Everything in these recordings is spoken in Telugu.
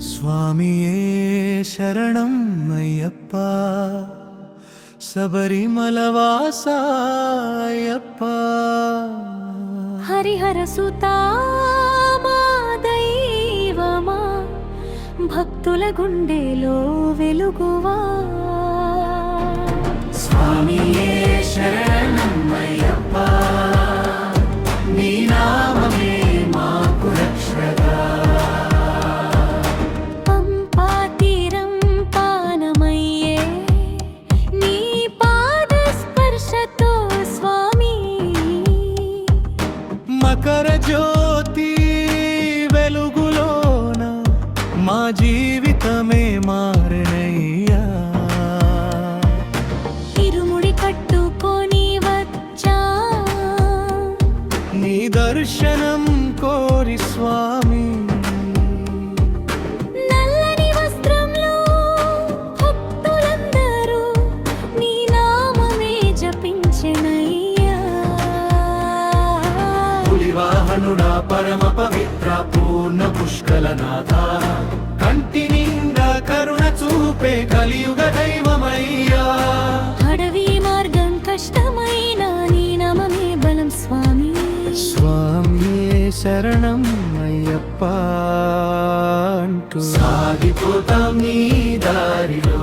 స్వామియే శరణం అయ్యప్ప, శబరిమల వాసాయప్ప. హరిహర సుతా మా దైవమా, భక్తుల గుండెలో వెలుగువా. స్వామియే శరణం అయ్యప్ప, నీ నామమే మాకు రక్షగా. పంపా తీరం పానమయ్యే నీ పాద స్పర్శతో స్వామి. మకర జ్యోతి వెలుగులోన మా జీవితమే మారణయ్యా. ఇరుముడి కట్టుకొని వచ్చా నీ దర్శనం కోరి స్వామి. నల్లని వస్త్రంలో భక్తులందరూ నీ నామమే జపించెనయ్యా. పులివాహనుడా పరమ పవిత్ర పూర్ణ పుష్కలనాథ, కంటి నిండా కరుణ చూపే కలియుగ దైవమయ్యా. అడవి మార్గం కష్టమైన నీ నామమే బలం స్వామి. స్వామియే శరణం అయ్యప్ప అంటూ సాగిపోతాం నీ దారిలో.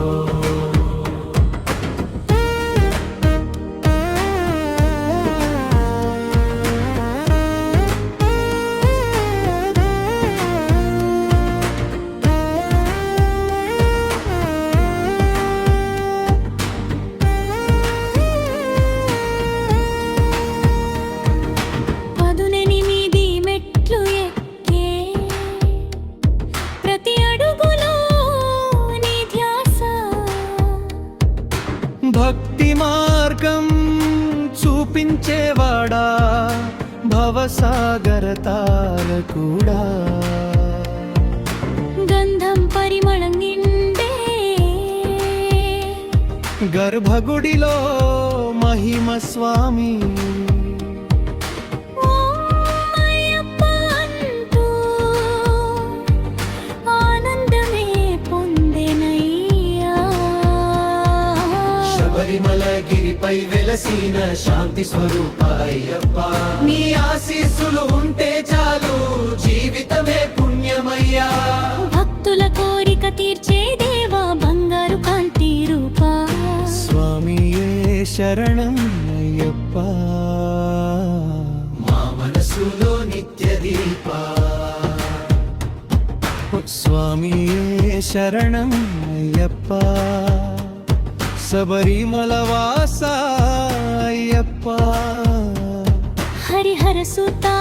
పదునెనిమిది మెట్లు ఎక్కే ప్రతి అడుగులో నీ ధ్యాస. భక్తి మార్గం చూపించేవాడా, భవసాగర తారకుడా. గంధం పరిమళం నిండే గర్భగుడిలో మహిమ స్వామి. ఓం అయ్యప్ప అంటూ ఆనందమే పొందెనయ్యా. శబరిమల గిరిపై వెలసిన శాంతి స్వరూప అయ్యప్ప, నీ ఆశీస్సులు ఉంటే చాలు జీవితమే పుణ్యమయ్యా. భక్తుల కోరిక తీర్చే దేవా బంగారు కాంతి రూపా. స్వామియే శరణం అయ్యప్ప, మా మనసులో నిత్య దీప. స్వామియే శరణం అయ్యప్ప, శబరిమల వాస అయ్యప్ప. హరిహర సుతా